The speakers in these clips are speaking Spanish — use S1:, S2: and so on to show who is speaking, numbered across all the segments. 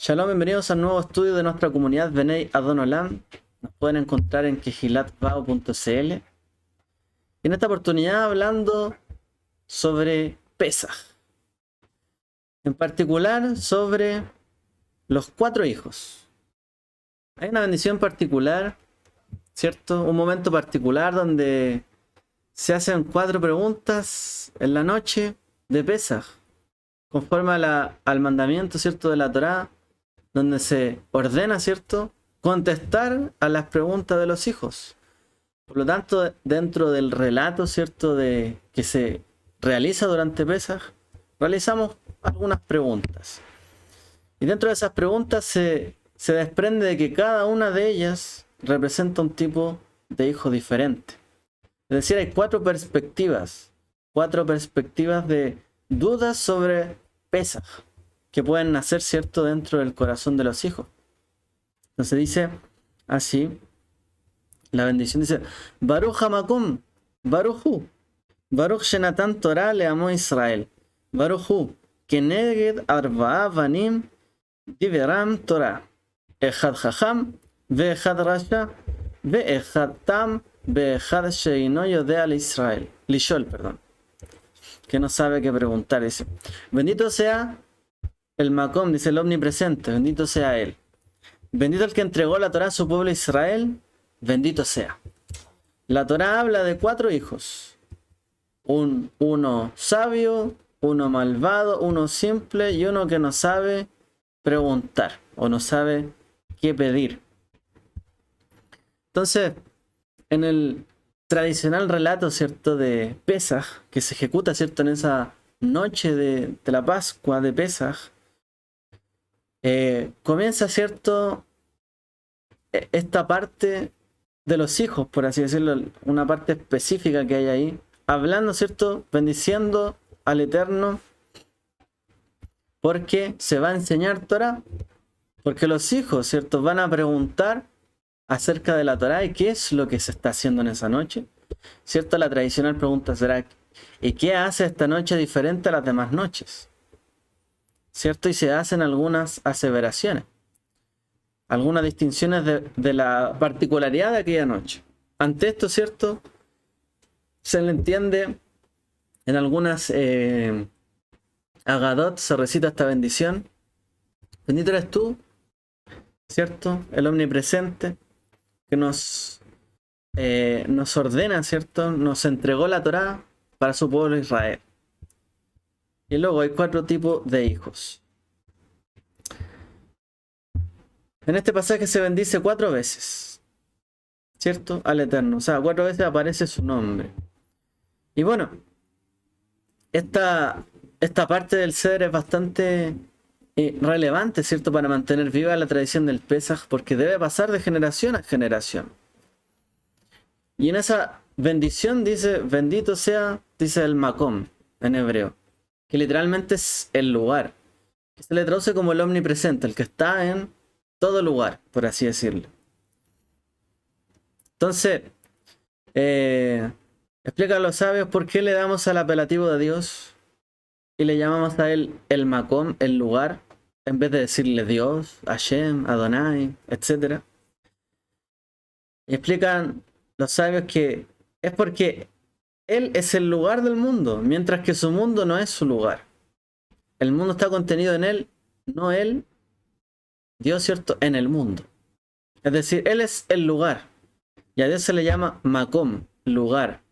S1: Shalom, bienvenidos al nuevo estudio de nuestra comunidad Benei Adon Olam. Nos pueden encontrar en kehilatvao.cl. Y en esta oportunidad hablando sobre Pesaj. En particular sobre los 4 hijos. Hay una bendición particular, ¿cierto? Un momento particular donde se hacen 4 preguntas en la noche de Pesaj, conforme al mandamiento, ¿cierto?, de la Torá, donde se ordena, ¿cierto?, contestar a las preguntas de los hijos. Por lo tanto, dentro del relato, ¿cierto?, que se realiza durante Pesaj, realizamos algunas preguntas. Y dentro de esas preguntas se desprende de que cada una de ellas representa un tipo de hijo diferente. Es decir, hay 4 perspectivas de dudas sobre Pesaj que pueden nacer, ¿cierto?, dentro del corazón de los hijos. Entonces dice así, la bendición dice: Baruch Hamakum, Baruch Hu, Baruch Shenatan Torah le amo Israel, Baruch Hu, Keneged Arba'a Banim Diveram Torah, Echad Chacham, Ve'echad Rasha, Ve'echad Tam, Ve'echad Sheino Yodea al Israel. Lishol, perdón. Que no sabe qué preguntar, dice. Bendito sea el Makom, dice el omnipresente, bendito sea él. Bendito el que entregó la Torá a su pueblo Israel, bendito sea. La Torá habla de 4 hijos. Uno sabio, uno malvado, uno simple y uno que no sabe preguntar o no sabe qué pedir. Entonces, en el tradicional relato, ¿cierto?, de Pesaj, que se ejecuta, ¿cierto?, en esa noche de la Pascua de Pesaj, comienza, ¿cierto?, esta parte de los hijos, por así decirlo, una parte específica que hay ahí, hablando, ¿cierto?, bendiciendo al Eterno, porque se va a enseñar Torah, porque los hijos, ¿cierto?, van a preguntar acerca de la Torah y qué es lo que se está haciendo en esa noche, ¿cierto? La tradicional pregunta será: ¿y qué hace esta noche diferente a las demás noches? ¿Cierto? Y se hacen algunas aseveraciones, algunas distinciones de la particularidad de aquella noche. Ante esto, ¿cierto?, se le entiende en algunas Agadot, se recita esta bendición: bendito eres tú, ¿cierto?, el omnipresente, que nos ordena, ¿cierto?, nos entregó la Torá para su pueblo Israel. Y luego hay 4 tipos de hijos. En este pasaje se bendice 4 veces, ¿cierto?, al Eterno. O sea, 4 veces aparece su nombre. Y bueno, esta parte del ser es bastante relevante, ¿cierto?, para mantener viva la tradición del Pesaj, porque debe pasar de generación a generación. Y en esa bendición dice: bendito sea, dice el Makom en hebreo, que literalmente es el lugar, que se le traduce como el omnipresente, el que está en todo lugar, por así decirlo. Entonces, explica a los sabios por qué le damos al apelativo de Dios y le llamamos a él el Makom, el lugar, en vez de decirle Dios, Hashem, Adonai, etc. Y explican los sabios que es porque él es el lugar del mundo, mientras que su mundo no es su lugar. El mundo está contenido en él, no él, Dios, ¿cierto?, en el mundo. Es decir, él es el lugar. Y a Dios se le llama Makom, lugar.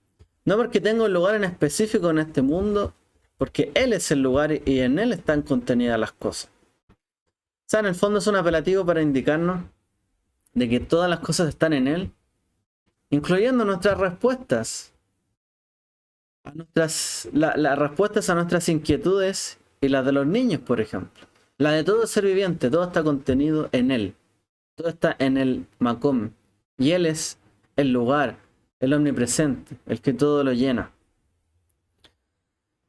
S1: No porque tenga un lugar en específico en este mundo, porque él es el lugar y en él están contenidas las cosas. O sea, en el fondo es un apelativo para indicarnos de que todas las cosas están en él, incluyendo nuestras respuestas. Las respuestas a nuestras inquietudes y las de los niños, por ejemplo. La de todo ser viviente, todo está contenido en él. Todo está en el Makom. Y él es el lugar, el omnipresente, el que todo lo llena.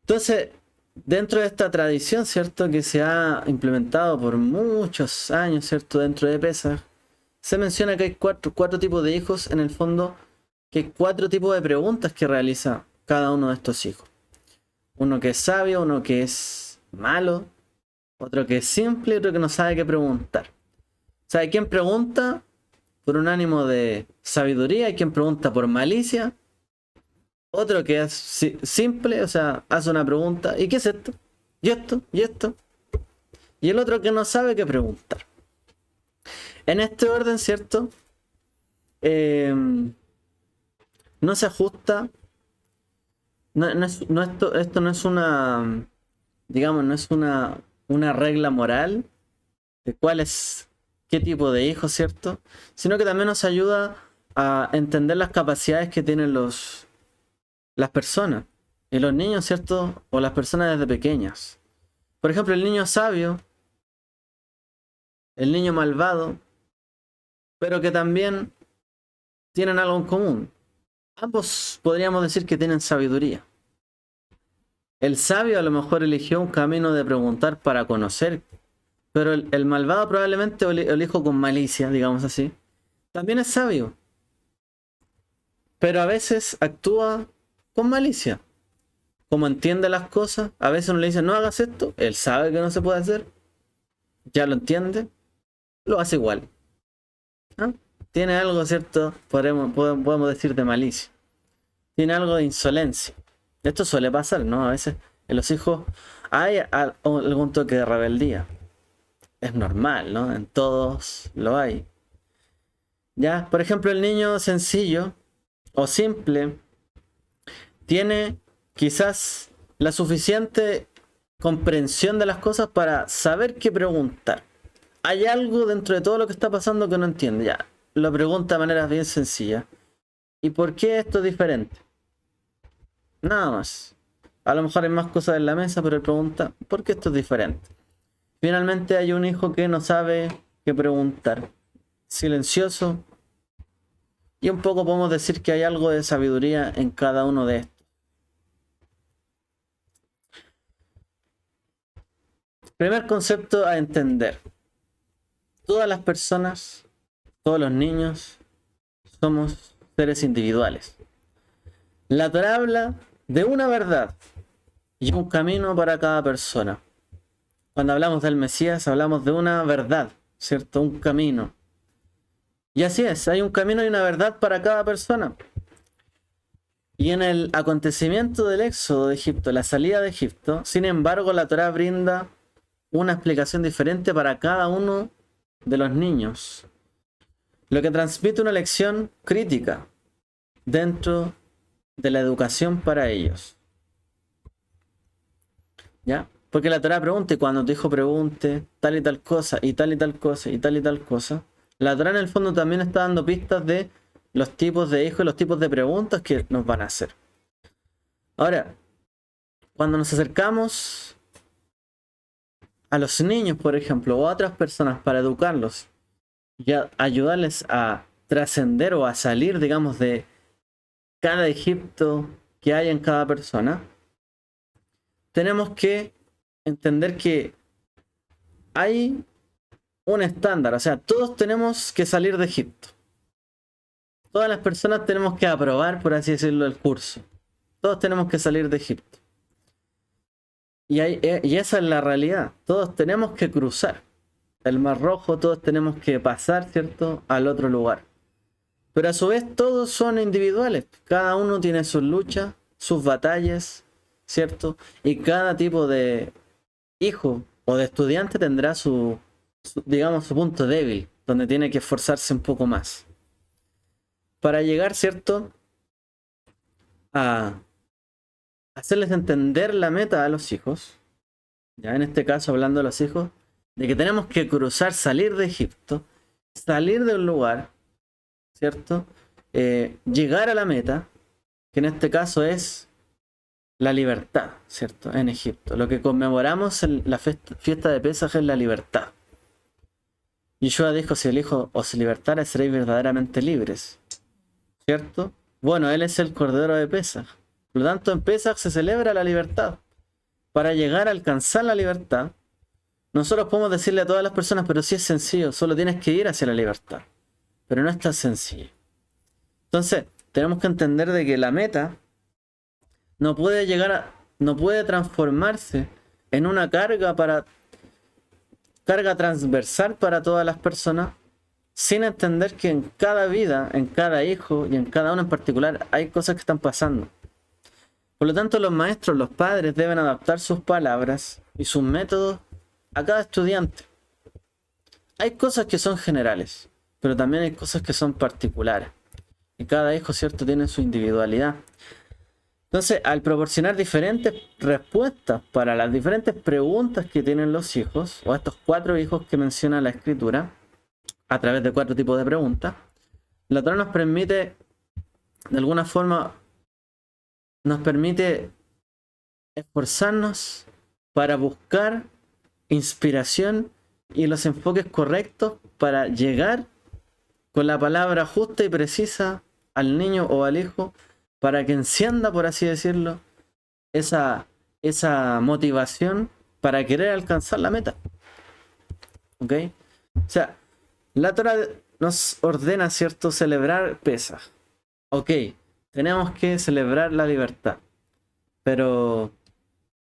S1: Entonces, dentro de esta tradición, ¿cierto?, que se ha implementado por muchos años, ¿cierto?, dentro de Pesaj, se menciona que hay 4 tipos de hijos, en el fondo, que hay 4 tipos de preguntas que realiza cada uno de estos hijos. Uno que es sabio, uno que es malo, otro que es simple y otro que no sabe qué preguntar. O sea, hay quien pregunta por un ánimo de sabiduría, hay quien pregunta por malicia, otro que es simple, o sea, hace una pregunta, ¿y qué es esto? ¿Y esto? ¿Y esto? Y el otro que no sabe qué preguntar. En este orden, ¿cierto? No se ajusta. Esto no es una, digamos, no es una regla moral de cuál es, qué tipo de hijo, ¿cierto? Sino que también nos ayuda a entender las capacidades que tienen las personas y los niños, ¿cierto? O las personas desde pequeñas. Por ejemplo, el niño sabio, el niño malvado, pero que también tienen algo en común. Ambos podríamos decir que tienen sabiduría. El sabio a lo mejor eligió un camino de preguntar para conocer, pero el malvado probablemente elijo con malicia, digamos así. También es sabio, pero a veces actúa con malicia. Como entiende las cosas, a veces uno le dice no hagas esto, él sabe que no se puede hacer, ya lo entiende, lo hace igual. ¿Ah? Tiene algo, ¿cierto? Podemos decir de malicia. Tiene algo de insolencia. Esto suele pasar, ¿no? A veces en los hijos hay algún toque de rebeldía. Es normal, ¿no? En todos lo hay. Ya, por ejemplo, el niño sencillo o simple tiene quizás la suficiente comprensión de las cosas para saber qué preguntar. Hay algo dentro de todo lo que está pasando que no entiende. Ya, lo pregunta de manera bien sencilla. ¿Y por qué esto es diferente? Nada más. A lo mejor hay más cosas en la mesa, pero él pregunta, ¿por qué esto es diferente? Finalmente hay un hijo que no sabe qué preguntar. Silencioso. Y un poco podemos decir que hay algo de sabiduría en cada uno de estos. Primer concepto a entender. Todas las personas, todos los niños, somos seres individuales. La Torá habla de una verdad y un camino para cada persona. Cuando hablamos del Mesías, hablamos de una verdad, ¿cierto? Un camino. Y así es, hay un camino y una verdad para cada persona. Y en el acontecimiento del éxodo de Egipto, la salida de Egipto, sin embargo, la Torá brinda una explicación diferente para cada uno de los niños. Lo que transmite una lección crítica dentro de la educación para ellos. ¿Ya? Porque la Torá pregunta, y cuando tu hijo pregunte tal y tal cosa, y tal y tal cosa, y tal y tal cosa, la Torá en el fondo también está dando pistas de los tipos de hijos y los tipos de preguntas que nos van a hacer. Ahora, cuando nos acercamos a los niños, por ejemplo, o a otras personas para educarlos y ayudarles a trascender o a salir, digamos, de cada Egipto que hay en cada persona, tenemos que entender que hay un estándar, o sea, todos tenemos que salir de Egipto. Todas las personas tenemos que aprobar, por así decirlo, el curso. Todos tenemos que salir de Egipto. Y esa es la realidad. Todos tenemos que cruzar el Mar Rojo, todos tenemos que pasar, ¿cierto?, al otro lugar. Pero a su vez todos son individuales. Cada uno tiene sus luchas, sus batallas, ¿cierto? Y cada tipo de hijo o de estudiante tendrá digamos, su punto débil, donde tiene que esforzarse un poco más. Para llegar, ¿cierto?, a hacerles entender la meta a los hijos, ya en este caso hablando de los hijos, de que tenemos que cruzar, salir de Egipto, salir de un lugar, ¿cierto? Llegar a la meta, que en este caso es la libertad, ¿cierto? En Egipto. Lo que conmemoramos en la fiesta de Pesaj es la libertad. Yeshua dijo, si el Hijo os libertara, seréis verdaderamente libres, ¿cierto? Bueno, Él es el Cordero de Pesaj. Por lo tanto, en Pesaj se celebra la libertad. Para llegar a alcanzar la libertad, nosotros podemos decirle a todas las personas, pero sí es sencillo, solo tienes que ir hacia la libertad. Pero no es tan sencillo. Entonces, tenemos que entender de que la meta no puede transformarse en una carga para carga transversal para todas las personas, sin entender que en cada vida, en cada hijo y en cada uno en particular hay cosas que están pasando. Por lo tanto, los maestros, los padres deben adaptar sus palabras y sus métodos a cada estudiante. Hay cosas que son generales, pero también hay cosas que son particulares. Y cada hijo, ¿cierto?, tiene su individualidad. Entonces, al proporcionar diferentes respuestas para las diferentes preguntas que tienen los hijos, o estos 4 hijos que menciona la escritura, a través de 4 tipos de preguntas, la Torá nos permite, de alguna forma, nos permite esforzarnos para buscar inspiración y los enfoques correctos para llegar con la palabra justa y precisa al niño o al hijo, para que encienda, por así decirlo, esa motivación para querer alcanzar la meta. ¿Ok? O sea, la Torá nos ordena, ¿cierto?, celebrar Pesaj. Ok, tenemos que celebrar la libertad, pero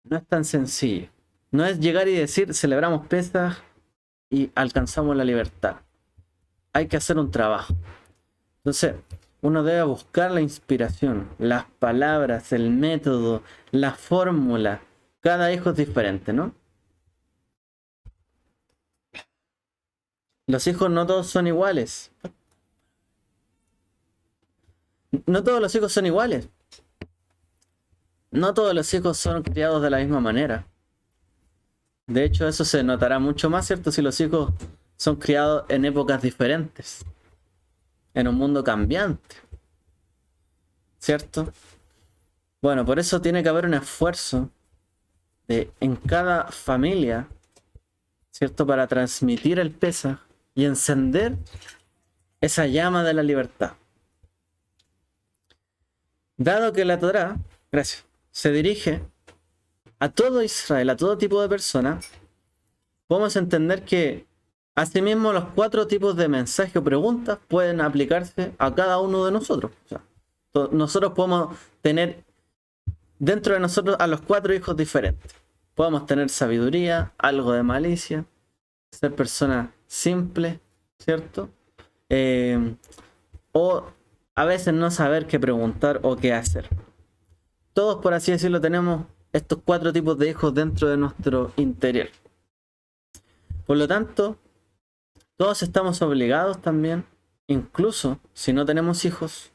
S1: no es tan sencillo. No es llegar y decir celebramos Pesaj y alcanzamos la libertad. Hay que hacer un trabajo. Entonces, uno debe buscar la inspiración, las palabras, el método, la fórmula. Cada hijo es diferente, ¿no? Los hijos no todos son iguales. No todos los hijos son iguales. No todos los hijos son criados de la misma manera. De hecho, eso se notará mucho más, ¿cierto?, si los hijos son criados en épocas diferentes, en un mundo cambiante, ¿cierto? Bueno, por eso tiene que haber un esfuerzo en cada familia, ¿cierto?, para transmitir el Pesaj y encender esa llama de la libertad. Dado que la Torá, gracias, se dirige a todo Israel, a todo tipo de personas, podemos entender que asimismo los 4 tipos de mensajes o preguntas pueden aplicarse a cada uno de nosotros. O sea, nosotros podemos tener dentro de nosotros a los 4 hijos diferentes. Podemos tener sabiduría, algo de malicia, ser personas simples, ¿cierto? O a veces no saber qué preguntar o qué hacer. Todos, por así decirlo, tenemos estos 4 tipos de hijos dentro de nuestro interior. Por lo tanto, todos estamos obligados también, incluso si no tenemos hijos,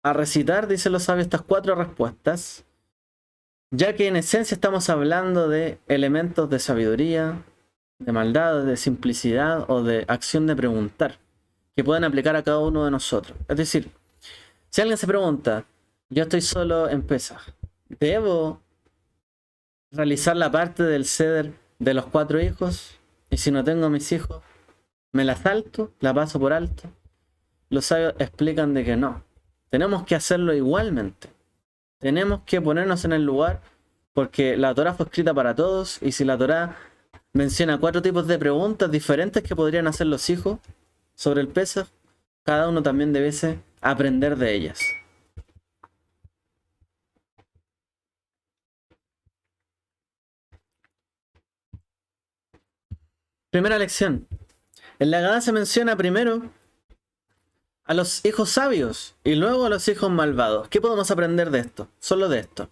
S1: a recitar, dicen los sabios, estas 4 respuestas, ya que en esencia estamos hablando de elementos de sabiduría, de maldad, de simplicidad o de acción de preguntar, que pueden aplicar a cada uno de nosotros. Es decir, si alguien se pregunta, yo estoy solo en Pesaj, ¿debo realizar la parte del ceder de los 4 hijos? Y si no tengo mis hijos, ¿me la salto? ¿La paso por alto? Los sabios explican de que no. Tenemos que hacerlo igualmente. Tenemos que ponernos en el lugar, porque la Torá fue escrita para todos, y si la Torá menciona 4 tipos de preguntas diferentes que podrían hacer los hijos sobre el Pesaj, cada uno también debiese aprender de ellas. Primera lección. En la Haggadá se menciona primero a los hijos sabios y luego a los hijos malvados. ¿Qué podemos aprender de esto? Solo de esto.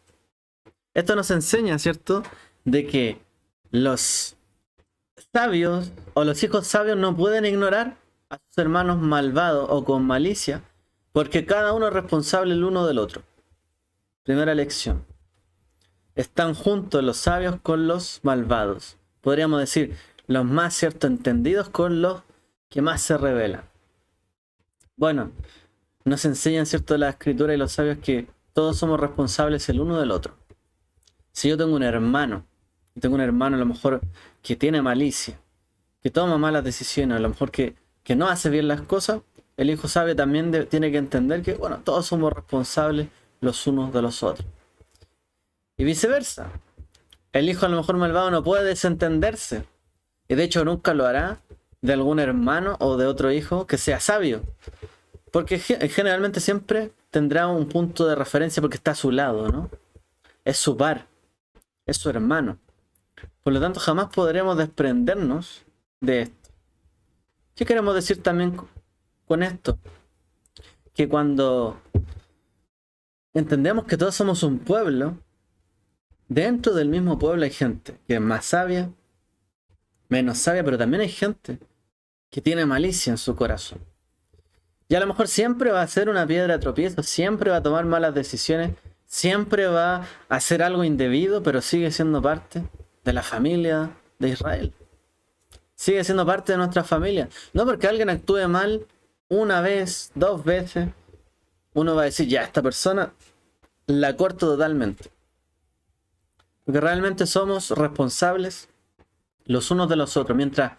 S1: Esto nos enseña, ¿cierto?, de que los sabios o los hijos sabios no pueden ignorar a sus hermanos malvados o con malicia, porque cada uno es responsable el uno del otro. Primera lección. Están juntos los sabios con los malvados. Podríamos decir, los más, ¿cierto?, entendidos con los que más se rebelan. Bueno, nos enseñan, ¿cierto?, la escritura y los sabios que todos somos responsables el uno del otro. Si yo tengo un hermano a lo mejor que tiene malicia, que toma malas decisiones, a lo mejor que no hace bien las cosas, el hijo sabio también tiene que entender que, bueno, todos somos responsables los unos de los otros. Y viceversa. El hijo a lo mejor malvado no puede desentenderse, y de hecho nunca lo hará, de algún hermano o de otro hijo que sea sabio, porque generalmente siempre tendrá un punto de referencia porque está a su lado, ¿no? Es su par, es su hermano. Por lo tanto, jamás podremos desprendernos de esto. ¿Qué queremos decir también con esto? Que cuando entendemos que todos somos un pueblo, dentro del mismo pueblo hay gente que es más sabia, menos sabia, pero también hay gente que tiene malicia en su corazón. Y a lo mejor siempre va a ser una piedra de tropiezo, siempre va a tomar malas decisiones, siempre va a hacer algo indebido, pero sigue siendo parte de la familia de Israel. Sigue siendo parte de nuestra familia. No porque alguien actúe mal una vez, dos veces, uno va a decir, ya, esta persona la corto totalmente. Porque realmente somos responsables los unos de los otros. Mientras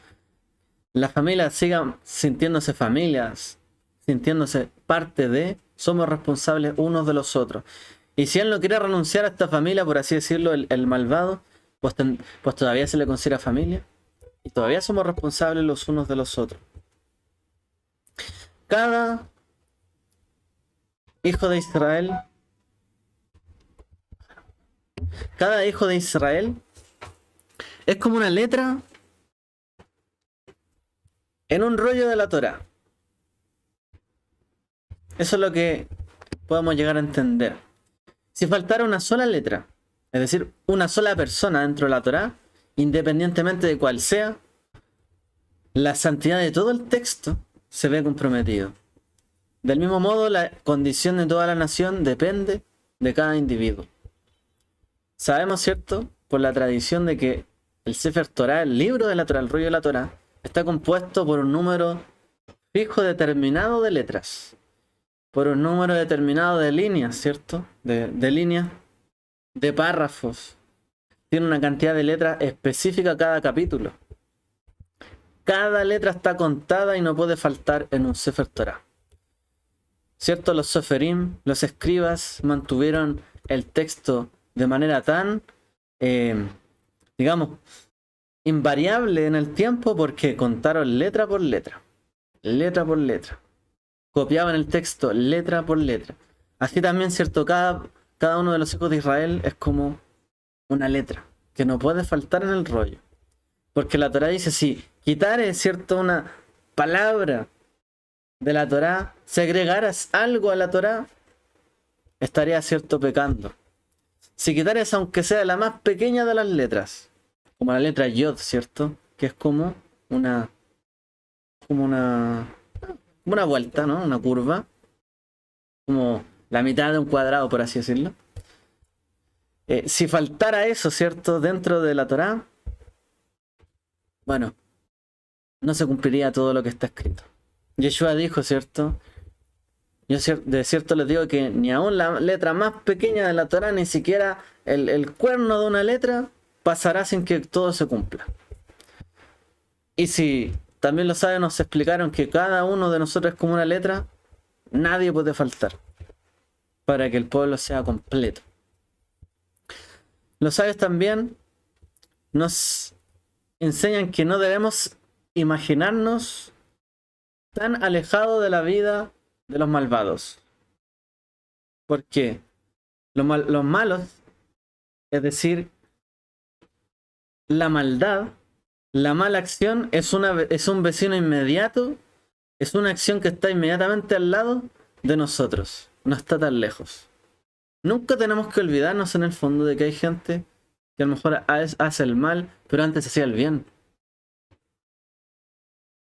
S1: la familia siga sintiéndose familias, sintiéndose parte de, somos responsables unos de los otros. Y si él no quiere renunciar a esta familia, por así decirlo, el malvado, pues todavía se le considera familia. Y todavía somos responsables los unos de los otros. Cada hijo de Israel, es como una letra en un rollo de la Torá. Eso es lo que podemos llegar a entender. Si faltara una sola letra, es decir, una sola persona dentro de la Torá, independientemente de cuál sea, la santidad de todo el texto se ve comprometido. Del mismo modo, la condición de toda la nación depende de cada individuo. Sabemos, ¿cierto?, por la tradición de que el Sefer Torah, el libro de la Torah, el rollo de la Torah, está compuesto por un número fijo determinado de letras, por un número determinado de líneas, ¿cierto? De líneas, de párrafos. Tiene una cantidad de letras específica cada capítulo. Cada letra está contada y no puede faltar en un Sefer Torah. ¿Cierto? Los Soferim, los escribas, mantuvieron el texto de manera tan, digamos, invariable en el tiempo porque contaron letra por letra. Letra por letra. Copiaban el texto letra por letra. Así también, ¿cierto? Cada uno de los hijos de Israel es como una letra que no puede faltar en el rollo. Porque la Torá dice, si quitares, ¿cierto?, una palabra de la Torá, si agregaras algo a la Torá, estarías, ¿cierto?, pecando. Si quitares aunque sea la más pequeña de las letras, como la letra Yod, ¿cierto?, que es como una vuelta, ¿no? Una curva, como la mitad de un cuadrado, por así decirlo. Si faltara eso, ¿cierto?, dentro de la Torá, bueno, no se cumpliría todo lo que está escrito. Yeshua dijo, ¿cierto? Yo de cierto les digo que ni aún la letra más pequeña de la Torá, ni siquiera el cuerno de una letra, pasará sin que todo se cumpla. Y si también los sabios nos explicaron que cada uno de nosotros es como una letra, nadie puede faltar para que el pueblo sea completo. Los sabios también nos enseñan que no debemos imaginarnos tan alejados de la vida de los malvados. Porque los malos, es decir, la maldad, la mala acción es un vecino inmediato, es una acción que está inmediatamente al lado de nosotros, no está tan lejos. Nunca tenemos que olvidarnos en el fondo de que hay gente que a lo mejor hace el mal, pero antes hacía el bien.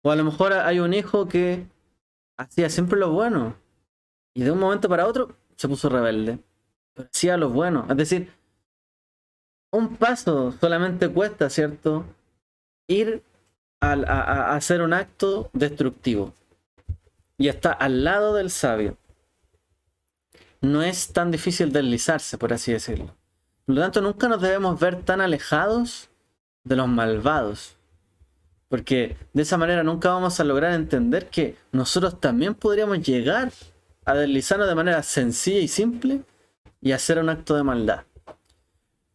S1: O a lo mejor hay un hijo que hacía siempre lo bueno y de un momento para otro se puso rebelde, pero hacía lo bueno. Es decir, un paso solamente cuesta, ¿cierto?, ir a hacer un acto destructivo. Y está al lado del sabio. No es tan difícil deslizarse, por así decirlo. Por lo tanto, nunca nos debemos ver tan alejados de los malvados. Porque de esa manera nunca vamos a lograr entender que nosotros también podríamos llegar a deslizarnos de manera sencilla y simple y hacer un acto de maldad.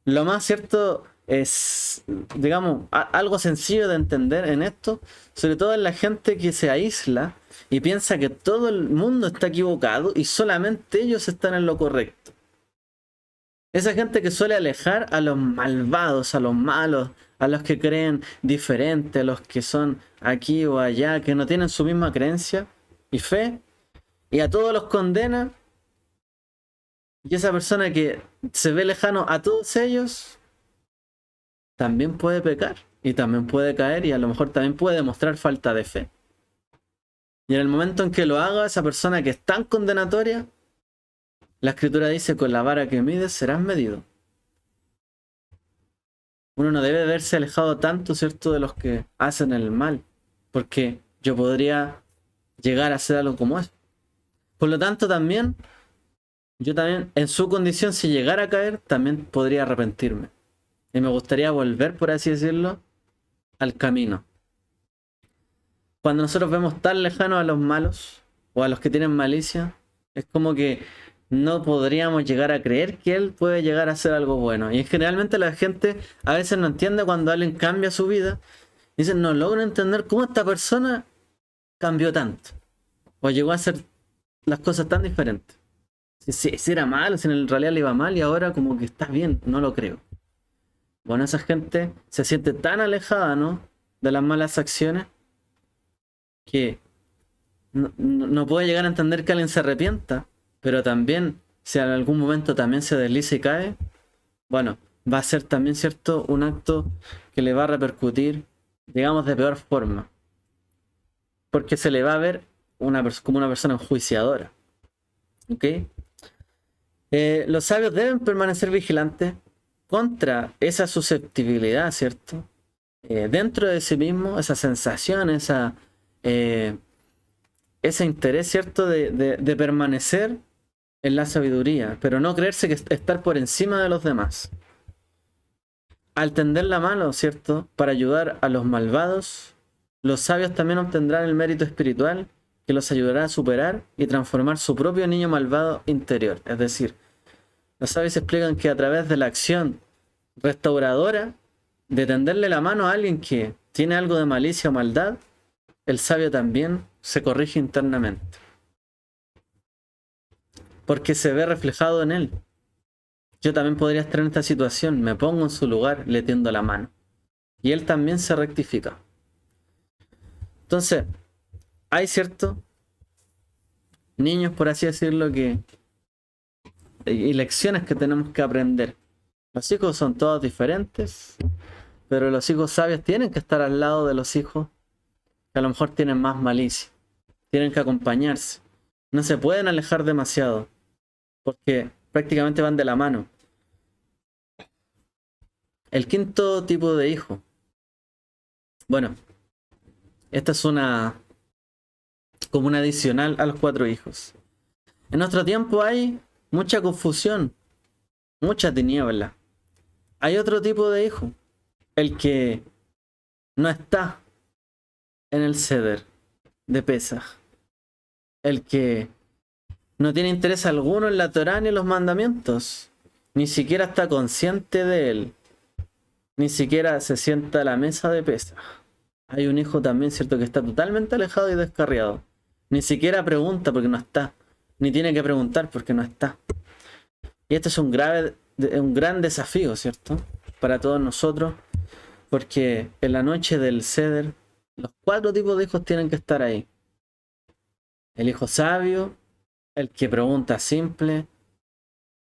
S1: Lo más cierto es, digamos, algo sencillo de entender en esto, sobre todo en la gente que se aísla y piensa que todo el mundo está equivocado y solamente ellos están en lo correcto. Esa gente que suele alejar a los malvados, a los malos, a los que creen diferente, a los que son aquí o allá, que no tienen su misma creencia y fe, y a todos los condena. Y esa persona que se ve lejano a todos ellos, también puede pecar y también puede caer y a lo mejor también puede demostrar falta de fe. Y en el momento en que lo haga, esa persona que es tan condenatoria, la escritura dice, con la vara que mides serás medido. Uno no debe verse alejado tanto, ¿cierto?, de los que hacen el mal, porque yo podría llegar a hacer algo como eso. Por lo tanto, también, yo también, en su condición, si llegara a caer, también podría arrepentirme. Y me gustaría volver, por así decirlo, al camino. Cuando nosotros vemos tan lejanos a los malos, o a los que tienen malicia, es como que no podríamos llegar a creer que él puede llegar a hacer algo bueno. Y generalmente la gente a veces no entiende cuando alguien cambia su vida. Dicen, no logro entender cómo esta persona cambió tanto. O llegó a hacer las cosas tan diferentes. Si era malo, si en realidad le iba mal y ahora como que está bien, no lo creo. Bueno, esa gente se siente tan alejada, ¿no?, de las malas acciones que no puede llegar a entender que alguien se arrepienta, pero también, si en algún momento también se desliza y cae, bueno, va a ser también, ¿cierto?, un acto que le va a repercutir, digamos, de peor forma. Porque se le va a ver como una persona enjuiciadora. ¿Ok? Los sabios deben permanecer vigilantes contra esa susceptibilidad, ¿cierto? Dentro de sí mismo, esa sensación, ese interés, ¿cierto?, de permanecer en la sabiduría, pero no creerse que estar por encima de los demás. Al tender la mano, ¿cierto?, para ayudar a los malvados, los sabios también obtendrán el mérito espiritual que los ayudará a superar y transformar su propio niño malvado interior. Es decir, los sabios explican que a través de la acción restauradora de tenderle la mano a alguien que tiene algo de malicia o maldad, el sabio también se corrige internamente. Porque se ve reflejado en él. Yo también podría estar en esta situación, me pongo en su lugar, le tiendo la mano. Y él también se rectifica. Entonces, hay cierto niños, por así decirlo, y lecciones que tenemos que aprender. Los hijos son todos diferentes, pero los hijos sabios tienen que estar al lado de los hijos que a lo mejor tienen más malicia. Tienen que acompañarse. No se pueden alejar demasiado, porque prácticamente van de la mano. El quinto tipo de hijo. Bueno, esta es como una adicional a los 4 hijos. En nuestro tiempo hay mucha confusión, mucha tiniebla. Hay otro tipo de hijo, el que no está en el ceder de Pesaj, el que no tiene interés alguno en la Torá ni en los mandamientos, ni siquiera está consciente de él, ni siquiera se sienta a la mesa de Pesaj. Hay un hijo también, ¿cierto?, que está totalmente alejado y descarriado. Ni siquiera pregunta porque no está, ni tiene que preguntar porque no está. Y este es un gran desafío, ¿cierto?, para todos nosotros, porque en la noche del ceder, los 4 tipos de hijos tienen que estar ahí. El hijo sabio, el que pregunta simple,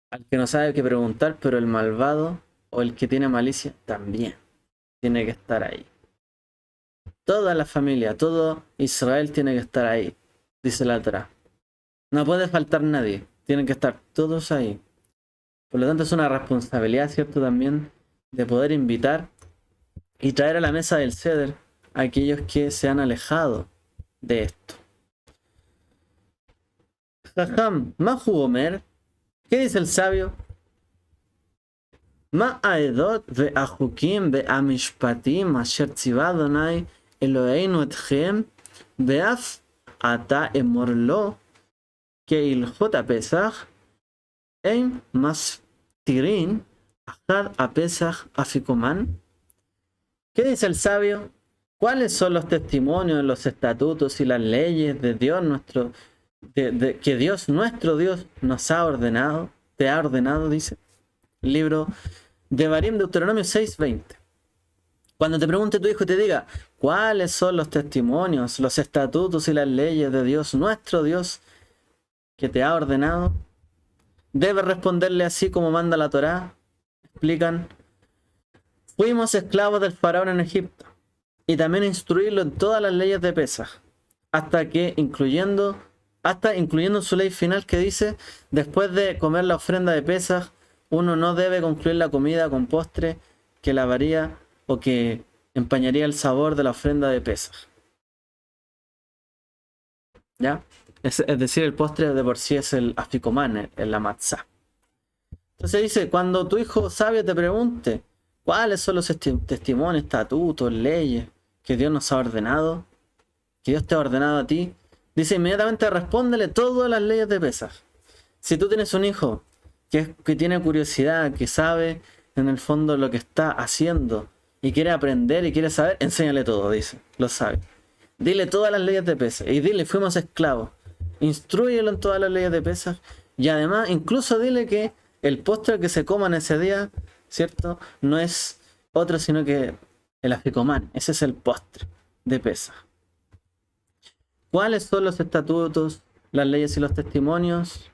S1: al que no sabe qué preguntar, pero el malvado o el que tiene malicia también tiene que estar ahí. Toda la familia, todo Israel tiene que estar ahí, dice la Torá. No puede faltar nadie, tienen que estar todos ahí. Por lo tanto es una responsabilidad, ¿cierto?, también de poder invitar y traer a la mesa del ceder a aquellos que se han alejado de esto. Jajam, Mahu Omer, ¿qué dice el sabio? Ma aedot ve achukim ve amishpatim asher tziva Adonai Eloheinu etchem veaf ata emor lo keilchot apesach ein mastirin achad apesach afikoman. ¿Qué dice el sabio? ¿Cuáles son los testimonios, los estatutos y las leyes de Dios nuestro, que Dios, nuestro Dios, nos ha ordenado? Te ha ordenado, dice. libro de Devarim, Deuteronomio 6:20. Cuando te pregunte tu hijo y te diga, ¿cuáles son los testimonios, los estatutos y las leyes de Dios, nuestro Dios, que te ha ordenado? Debes responderle así como manda la Torá. Explican, fuimos esclavos del faraón en Egipto, y también instruirlo en todas las leyes de Pesaj, hasta incluyendo su ley final que dice, después de comer la ofrenda de Pesaj, uno no debe concluir la comida con postre que lavaría o que empañaría el sabor de la ofrenda de Pesaj. ¿Ya? Es decir, el postre de por sí es el aficoman, la matzá. Entonces dice, cuando tu hijo sabio te pregunte cuáles son los testimonios, estatutos, leyes que Dios nos ha ordenado, que Dios te ha ordenado a ti, dice inmediatamente respóndele todas las leyes de Pesaj. Si tú tienes un hijo que tiene curiosidad, que sabe en el fondo lo que está haciendo y quiere aprender y quiere saber, enséñale todo, dice, lo sabe. Dile todas las leyes de Pesaj y dile, fuimos esclavos. Instrúyelo en todas las leyes de Pesaj y además incluso dile que el postre que se coma en ese día, ¿cierto? No es otro sino que el aficoman. Ese es el postre de Pesaj. ¿Cuáles son los estatutos, las leyes y los testimonios?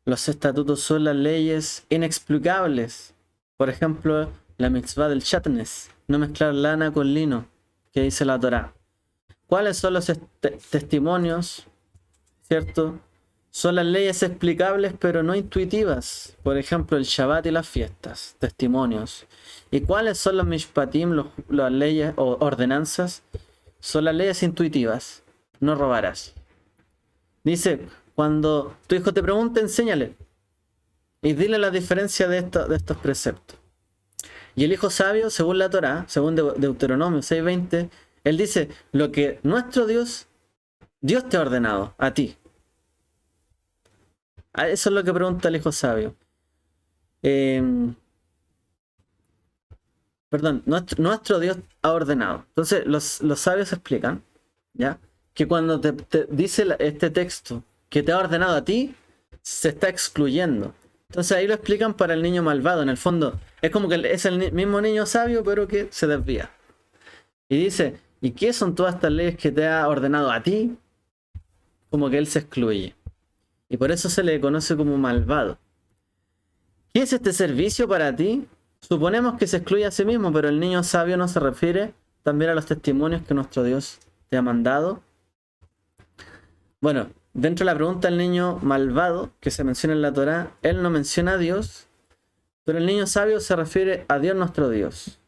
S1: Los estatutos son las leyes inexplicables. Por ejemplo, la mitzvah del shatnez, no mezclar lana con lino, que dice la Torá. ¿Cuáles son los testimonios? ¿Cierto? Son las leyes explicables pero no intuitivas. Por ejemplo, el Shabbat y las fiestas, testimonios. ¿Y cuáles son los mishpatim, las leyes o ordenanzas? Son las leyes intuitivas. No robarás. Dice, cuando tu hijo te pregunte, enséñale. Y dile la diferencia de estos preceptos. Y el hijo sabio, según la Torá, según Deuteronomio 6:20, él dice, lo que nuestro Dios te ha ordenado a ti. Eso es lo que pregunta el hijo sabio. Perdón, nuestro Dios ha ordenado. Entonces los sabios explican, ¿ya? Que cuando te dice este texto que te ha ordenado a ti, se está excluyendo. Entonces ahí lo explican para el niño malvado. En el fondo es como que es el mismo niño sabio pero que se desvía. Y dice, ¿y qué son todas estas leyes que te ha ordenado a ti? Como que él se excluye. Y por eso se le conoce como malvado. ¿Qué es este servicio para ti? Suponemos que se excluye a sí mismo, pero el niño sabio no se refiere también a los testimonios que nuestro Dios te ha mandado. Bueno, dentro de la pregunta del niño malvado que se menciona en la Torá, él no menciona a Dios, pero el niño sabio se refiere a Dios nuestro Dios,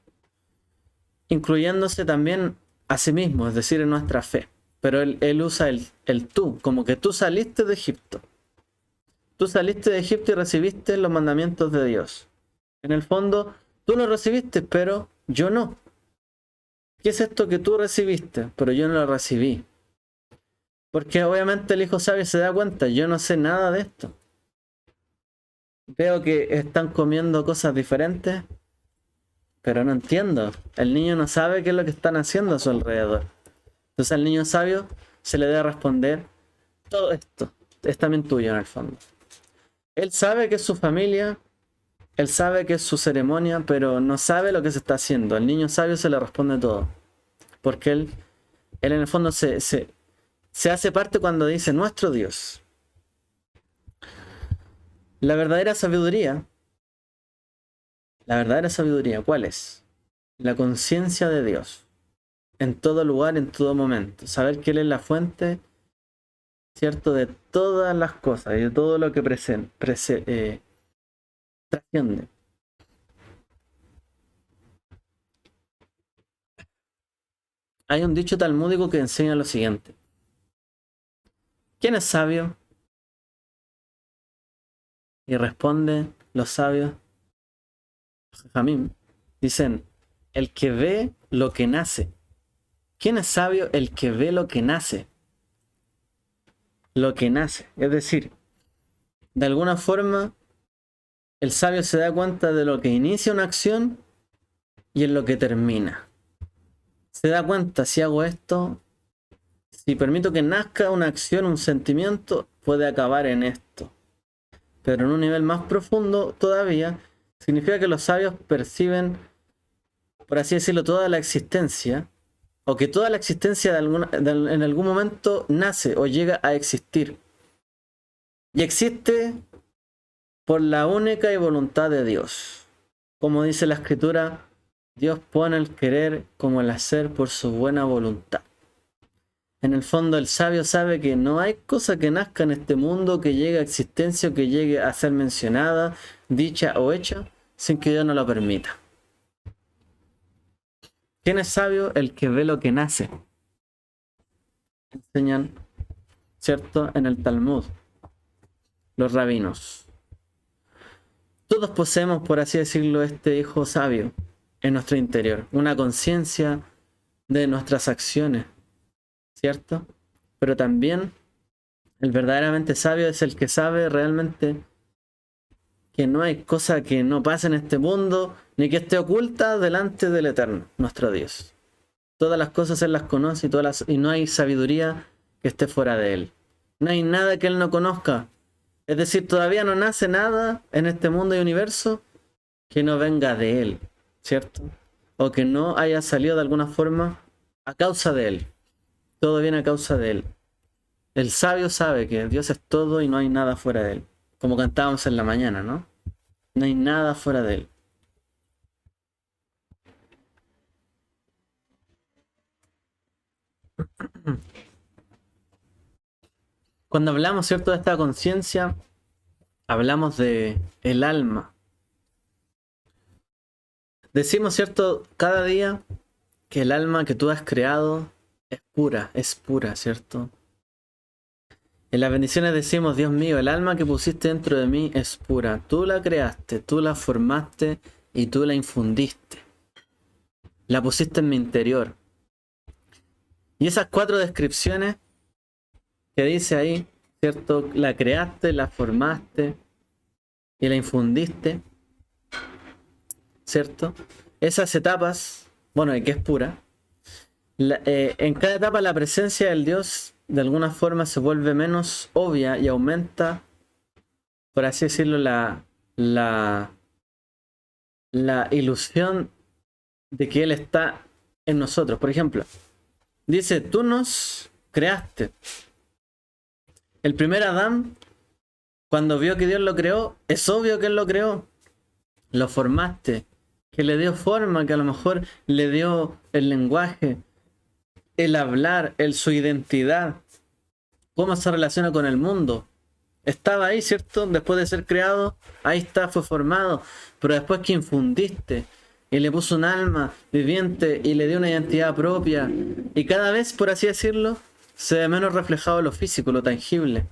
S1: incluyéndose también a sí mismo, es decir, en nuestra fe. Pero él usa el tú, como que tú saliste de Egipto. Tú saliste de Egipto y recibiste los mandamientos de Dios. En el fondo, tú lo recibiste, pero yo no. ¿Qué es esto que tú recibiste? Pero yo no lo recibí. Porque obviamente el hijo sabio se da cuenta, yo no sé nada de esto. Veo que están comiendo cosas diferentes, pero no entiendo. El niño no sabe qué es lo que están haciendo a su alrededor. Entonces al niño sabio se le debe responder, todo esto es también tuyo en el fondo. Él sabe que es su familia, él sabe que es su ceremonia, pero no sabe lo que se está haciendo. Al niño sabio se le responde todo. Porque él en el fondo se hace parte cuando dice nuestro Dios. La verdadera sabiduría, ¿cuál es? La conciencia de Dios. En todo lugar, en todo momento. Saber que Él es la fuente, ¿cierto? De todas las cosas y de todo lo que trasciende. Hay un dicho talmúdico que enseña lo siguiente. ¿Quién es sabio? Y responde los sabios, Jamín, dicen, el que ve lo que nace. ¿Quién es sabio? El que ve lo que nace. Lo que nace. Es decir, de alguna forma, el sabio se da cuenta de lo que inicia una acción y en lo que termina. Se da cuenta, si hago esto, si permito que nazca una acción, un sentimiento, puede acabar en esto. pero en un nivel más profundo todavía, significa que los sabios perciben, por así decirlo, toda la existencia, o que toda la existencia en algún momento nace o llega a existir. Y existe por la única y voluntad de Dios. Como dice la Escritura, Dios pone el querer como el hacer por su buena voluntad. En el fondo el sabio sabe que no hay cosa que nazca en este mundo que llegue a existencia o que llegue a ser mencionada, dicha o hecha sin que Dios no lo permita. ¿Quién es sabio? El que ve lo que nace. Enseñan, ¿cierto? En el Talmud, los rabinos. Todos poseemos, por así decirlo, este hijo sabio en nuestro interior, una conciencia de nuestras acciones, ¿cierto? Pero también el verdaderamente sabio es el que sabe realmente que no hay cosa que no pase en este mundo, ni que esté oculta delante del Eterno, nuestro Dios. Todas las cosas Él las conoce y no hay sabiduría que esté fuera de Él. No hay nada que Él no conozca. Es decir, todavía no nace nada en este mundo y universo que no venga de Él, ¿cierto? O que no haya salido de alguna forma a causa de Él. Todo viene a causa de Él. El sabio sabe que Dios es todo y no hay nada fuera de Él. Como cantábamos en la mañana, ¿no? No hay nada fuera de Él. Cuando hablamos, ¿cierto?, de esta conciencia, hablamos de el alma. Decimos, ¿cierto?, cada día que el alma que tú has creado es pura, ¿cierto? En las bendiciones decimos, Dios mío, el alma que pusiste dentro de mí es pura. Tú la creaste, tú la formaste y tú la infundiste. La pusiste en mi interior. Y esas 4 descripciones que dice ahí, ¿cierto? La creaste, la formaste y la infundiste, ¿cierto? Esas etapas, bueno, y que es pura, en cada etapa la presencia del Dios de alguna forma se vuelve menos obvia y aumenta, por así decirlo, la ilusión de que Él está en nosotros. Por ejemplo, dice, tú nos creaste. El primer Adán, cuando vio que Dios lo creó, es obvio que Él lo creó. Lo formaste, que le dio forma, que a lo mejor le dio el lenguaje, el hablar, su identidad, cómo se relaciona con el mundo. Estaba ahí, ¿cierto? Después de ser creado, ahí está, fue formado. Pero después que infundiste y le puso un alma viviente y le dio una identidad propia, y cada vez, por así decirlo, se ve menos reflejado lo físico, lo tangible.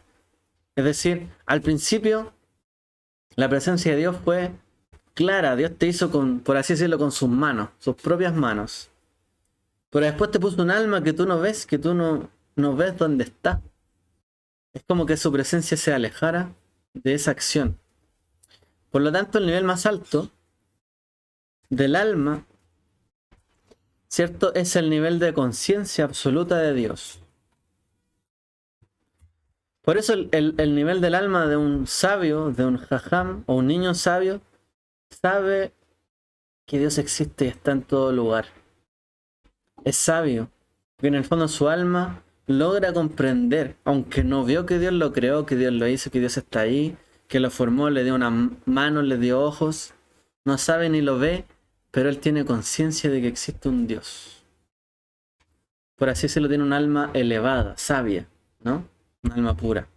S1: Es decir, al principio la presencia de Dios fue clara. Dios te hizo con, por así decirlo, con sus manos, sus propias manos. Pero después te puso un alma que tú no ves, que tú no ves dónde está. Es como que su presencia se alejara de esa acción. Por lo tanto, el nivel más alto del alma, ¿cierto?, es el nivel de conciencia absoluta de Dios. Por eso el nivel del alma de un sabio, de un jajam o un niño sabio, sabe que Dios existe y está en todo lugar. Es sabio, porque en el fondo su alma logra comprender, aunque no vio que Dios lo creó, que Dios lo hizo, que Dios está ahí, que lo formó, le dio una mano, le dio ojos, no sabe ni lo ve, pero él tiene conciencia de que existe un Dios. Por así decirlo, tiene un alma elevada, sabia, ¿no? Un alma pura.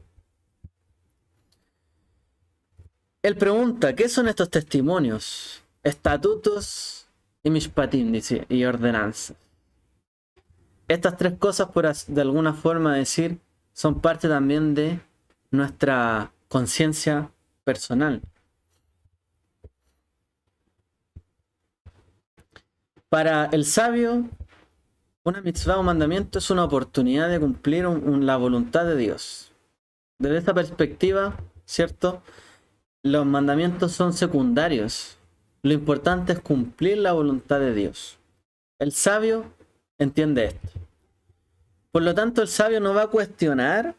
S1: Él pregunta, ¿qué son estos testimonios? Estatutos y mishpatim, dice, y ordenanzas. Estas 3 cosas, por de alguna forma decir, son parte también de nuestra conciencia personal. Para el sabio, una mitzvah o mandamiento es una oportunidad de cumplir la voluntad de Dios. Desde esta perspectiva, ¿cierto?, los mandamientos son secundarios. Lo importante es cumplir la voluntad de Dios. El sabio entiende esto. Por lo tanto, el sabio no va a cuestionar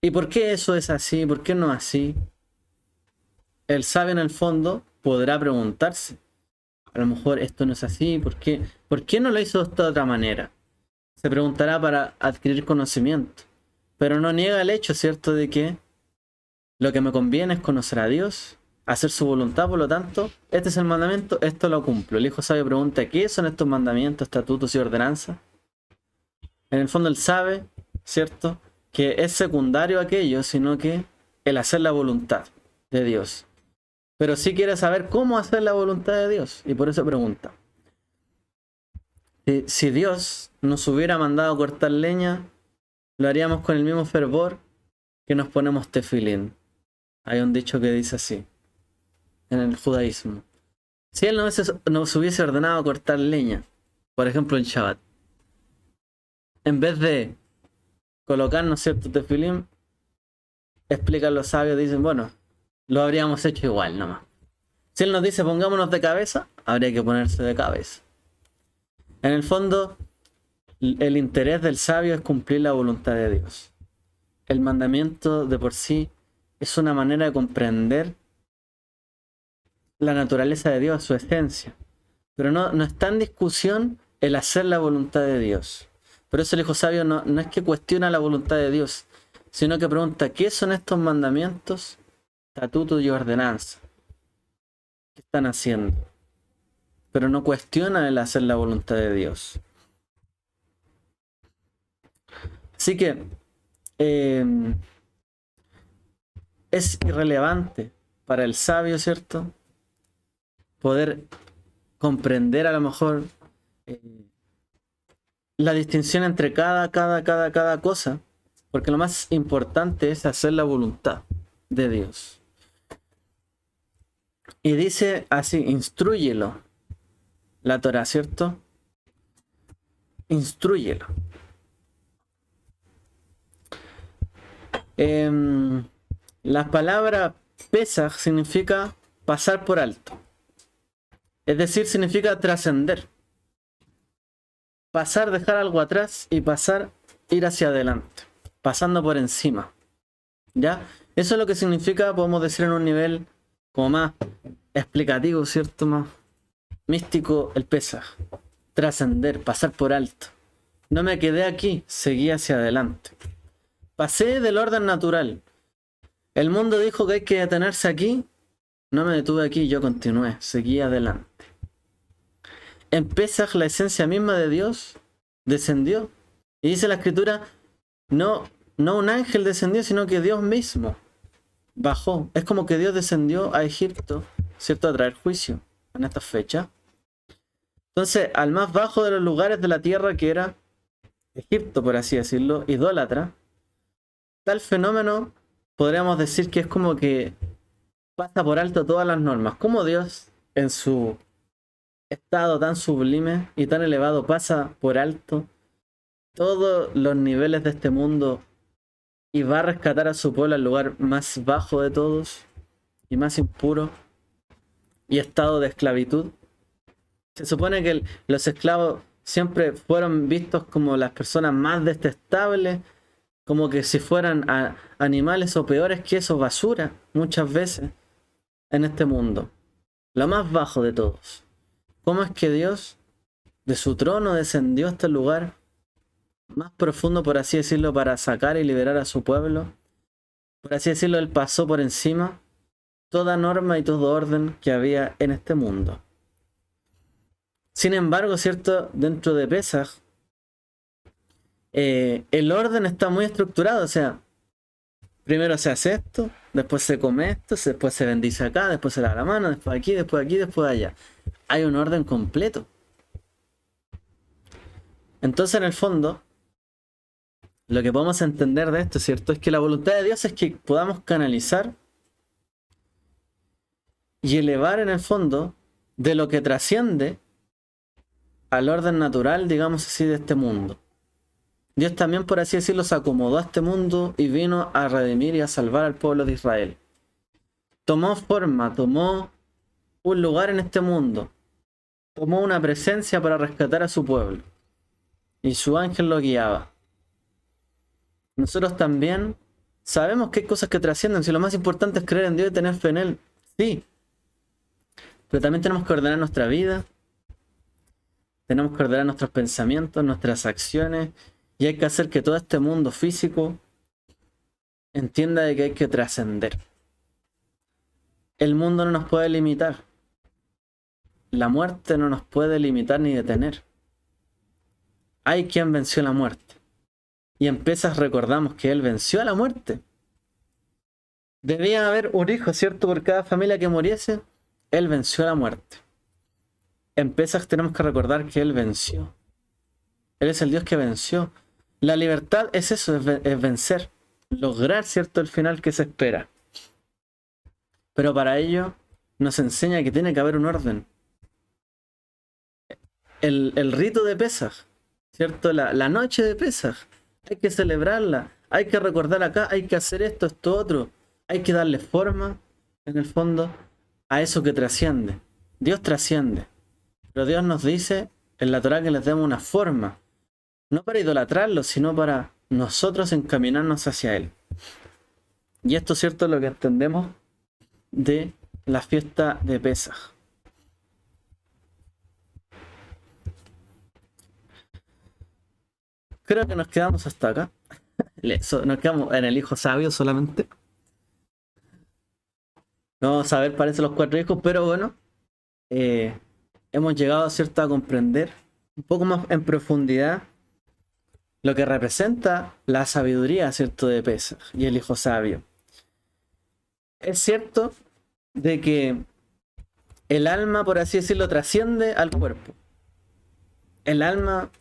S1: ¿Y por qué eso es así? ¿Por qué no así? El sabio en el fondo podrá preguntarse, a lo mejor esto no es así, ¿por qué no lo hizo de esta otra manera? Se preguntará para adquirir conocimiento, pero no niega el hecho, ¿cierto?, de que lo que me conviene es conocer a Dios, hacer su voluntad, por lo tanto, este es el mandamiento, esto lo cumplo. El hijo sabio pregunta, ¿qué son estos mandamientos, estatutos y ordenanzas? En el fondo él sabe, ¿cierto?, que es secundario aquello, sino que el hacer la voluntad de Dios. Pero sí quiere saber cómo hacer la voluntad de Dios, y por eso pregunta. Si Dios nos hubiera mandado a cortar leña, lo haríamos con el mismo fervor que nos ponemos tefilín. Hay un dicho que dice así, en el judaísmo. Si Él nos hubiese ordenado cortar leña, por ejemplo en Shabbat, en vez de colocarnos cierto tefilín, explican los sabios, dicen, bueno, lo habríamos hecho igual nomás. Si Él nos dice pongámonos de cabeza, habría que ponerse de cabeza. En el fondo, el interés del sabio es cumplir la voluntad de Dios. El mandamiento de por sí es una manera de comprender la naturaleza de Dios, su esencia. Pero no está en discusión el hacer la voluntad de Dios. Por eso el hijo sabio no es que cuestiona la voluntad de Dios, sino que pregunta, ¿qué son estos mandamientos, estatutos y ordenanzas? ¿Qué están haciendo? Pero no cuestiona el hacer la voluntad de Dios. Así que es irrelevante para el sabio, ¿cierto?, poder comprender a lo mejor la distinción entre cada cosa, porque lo más importante es hacer la voluntad de Dios. Y dice así, instrúyelo, la Torah, ¿cierto? Instrúyelo. La palabra Pesaj significa pasar por alto. Es decir, significa trascender. Pasar, dejar algo atrás y pasar, ir hacia adelante. Pasando por encima. ¿Ya? Eso es lo que significa, podemos decir en un nivel como más explicativo, ¿cierto? Más místico, el Pesaj. Trascender, pasar por alto. No me quedé aquí, seguí hacia adelante. Pasé del orden natural. El mundo dijo que hay que detenerse aquí. No me detuve aquí, yo continué, seguí adelante. En Pesaj la esencia misma de Dios descendió. Y dice la escritura, no un ángel descendió, sino que Dios mismo bajó. Es como que Dios descendió a Egipto, ¿cierto?, a traer juicio en esta fecha. Entonces, al más bajo de los lugares de la tierra, que era Egipto, por así decirlo, idólatra, tal fenómeno podríamos decir que es como que pasa por alto todas las normas. Como Dios, en su estado tan sublime y tan elevado, pasa por alto todos los niveles de este mundo y va a rescatar a su pueblo al lugar más bajo de todos y más impuro y estado de esclavitud. Se supone que los esclavos siempre fueron vistos como las personas más detestables, como que si fueran animales o peores que eso, basura, muchas veces en este mundo. Lo más bajo de todos. ¿Cómo es que Dios de su trono descendió a este lugar más profundo, por así decirlo, para sacar y liberar a su pueblo? Por así decirlo, Él pasó por encima toda norma y todo orden que había en este mundo. Sin embargo, ¿cierto?, dentro de Pesaj, el orden está muy estructurado. O sea, primero se hace esto, después se come esto, después se bendice acá, después se lava la mano, después aquí, después allá. Hay un orden completo. Entonces, en el fondo, lo que podemos entender de esto, ¿cierto?, es que la voluntad de Dios es que podamos canalizar y elevar en el fondo de lo que trasciende al orden natural, digamos así, de este mundo. Dios también, por así decirlo, se acomodó a este mundo y vino a redimir y a salvar al pueblo de Israel. Tomó forma, tomó un lugar en este mundo, tomó una presencia para rescatar a su pueblo y su ángel lo guiaba. Nosotros también Sabemos que hay cosas que trascienden. Si lo más importante es creer en Dios y tener fe en Él, sí. Pero también tenemos que ordenar nuestra vida. Tenemos que ordenar nuestros pensamientos, nuestras acciones. Y hay que hacer que todo este mundo físico entienda de que hay que trascender. El mundo no nos puede limitar. La muerte no nos puede limitar ni detener. Hay quien venció la muerte. Y en Pesaj recordamos que Él venció a la muerte. Debía haber un hijo, ¿cierto? Por cada familia que muriese, Él venció a la muerte. En Pesaj tenemos que recordar que Él venció. Él es el Dios que venció. La libertad es eso, es vencer. Lograr, ¿cierto? El final que se espera. Pero para ello nos enseña que tiene que haber un orden. El rito de Pesaj, ¿cierto? La noche de Pesaj. Hay que celebrarla. Hay que recordar acá, hay que hacer esto, esto, otro. Hay que darle forma, en el fondo, a eso que trasciende. Dios trasciende. Pero Dios nos dice en la Torá que les demos una forma. No para idolatrarlo, sino para nosotros encaminarnos hacia Él. Y esto, ¿cierto?, es lo que entendemos de la fiesta de Pesaj. Creo que nos quedamos hasta acá. Nos quedamos en el hijo sabio solamente. Vamos a ver, parece los 4 hijos, pero bueno, hemos llegado, ¿cierto?, a comprender un poco más en profundidad lo que representa la sabiduría, ¿cierto?, de Pesaj y el hijo sabio. Es cierto de que el alma, por así decirlo, trasciende al cuerpo. El alma,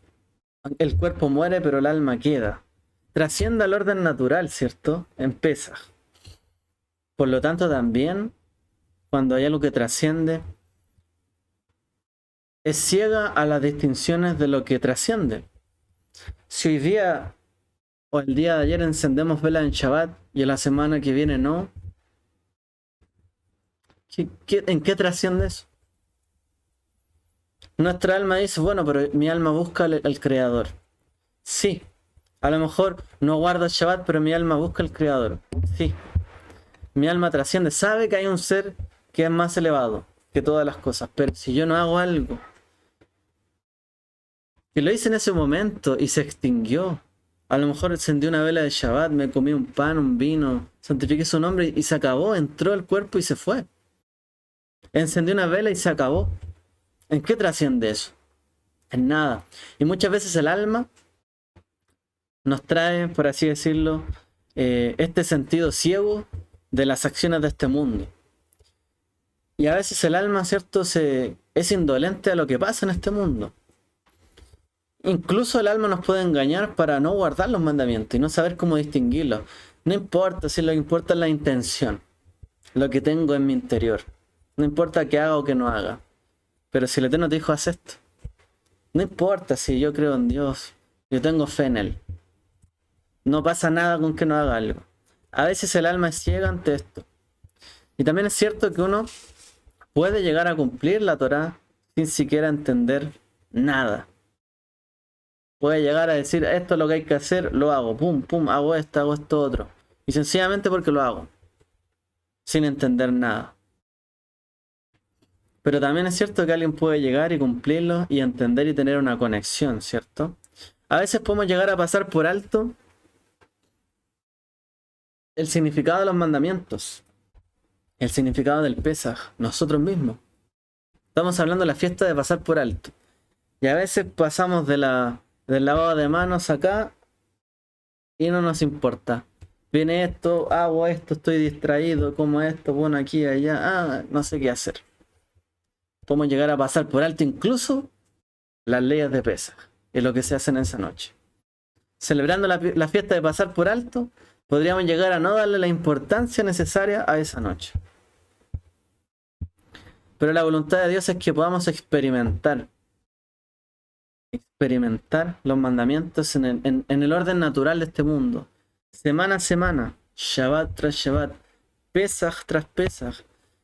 S1: el cuerpo muere, pero el alma queda. Trasciende al orden natural, ¿cierto?, en Pesaj. Por lo tanto, también, cuando hay algo que trasciende, es ciega a las distinciones de lo que trasciende. Si hoy día o el día de ayer encendemos velas en Shabbat y en la semana que viene no, ¿en qué trasciende eso? Nuestra alma dice, bueno, pero mi alma busca al Creador. Sí, a lo mejor no guardo el Shabbat, pero mi alma busca al Creador. Sí, mi alma trasciende, sabe que hay un ser que es más elevado que todas las cosas, pero si yo no hago algo, que lo hice en ese momento y se extinguió, a lo mejor encendí una vela de Shabbat, me comí un pan, un vino, santifiqué su nombre y se acabó, entró el cuerpo y se fue. Encendí una vela y se acabó. ¿En qué trasciende eso? En nada. Y muchas veces el alma nos trae, por así decirlo, este sentido ciego de las acciones de este mundo. Y a veces el alma, ¿cierto?, es indolente a lo que pasa en este mundo. Incluso el alma nos puede engañar para no guardar los mandamientos y no saber cómo distinguirlos. No importa, si lo que importa es la intención, lo que tengo en mi interior. No importa qué haga o qué no haga. Pero si el Eterno te dijo, haz esto. No importa si yo creo en Dios, yo tengo fe en Él. No pasa nada con que no haga algo. A veces el alma es ciega ante esto. Y también es cierto que uno puede llegar a cumplir la Torá sin siquiera entender nada. Puede llegar a decir, esto es lo que hay que hacer, lo hago, pum, pum, hago esto otro. Y sencillamente porque lo hago. Sin entender nada. Pero también es cierto que alguien puede llegar y cumplirlo y entender y tener una conexión, ¿cierto? A veces podemos llegar a pasar por alto el significado de los mandamientos. El significado del Pesaj, nosotros mismos. Estamos hablando de la fiesta de pasar por alto. Y a veces pasamos del lavado de manos acá y no nos importa. Viene esto, hago esto, estoy distraído, como esto, bueno, aquí, allá, no sé qué hacer. Podemos llegar a pasar por alto incluso las leyes de Pesaj y lo que se hace en esa noche. Celebrando la fiesta de pasar por alto, podríamos llegar a no darle la importancia necesaria a esa noche. Pero la voluntad de Dios es que podamos experimentar los mandamientos en el orden natural de este mundo. Semana a semana, Shabbat tras Shabbat, Pesaj tras Pesaj.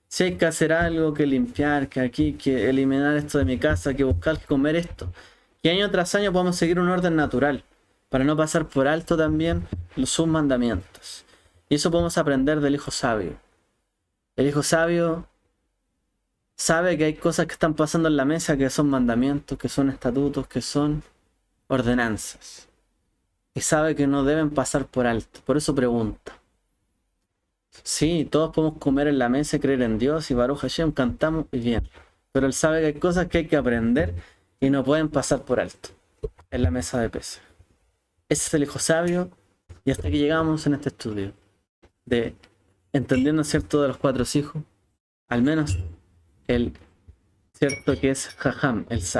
S1: Si hay que hacer algo, que limpiar, que aquí, que eliminar esto de mi casa, que buscar, que comer esto. Que año tras año podamos seguir un orden natural, para no pasar por alto también sus mandamientos. Y eso podemos aprender del hijo sabio. El hijo sabio sabe que hay cosas que están pasando en la mesa que son mandamientos, que son estatutos, que son ordenanzas. Y sabe que no deben pasar por alto. Por eso pregunta. Sí, todos podemos comer en la mesa y creer en Dios y Baruch Hashem, cantamos y bien. Pero él sabe que hay cosas que hay que aprender y no pueden pasar por alto en la mesa de Pesaj. Ese es el hijo sabio y hasta aquí llegamos en este estudio de entendiendo cierto de los 4 hijos, al menos el cierto que es Jajam, el sabio.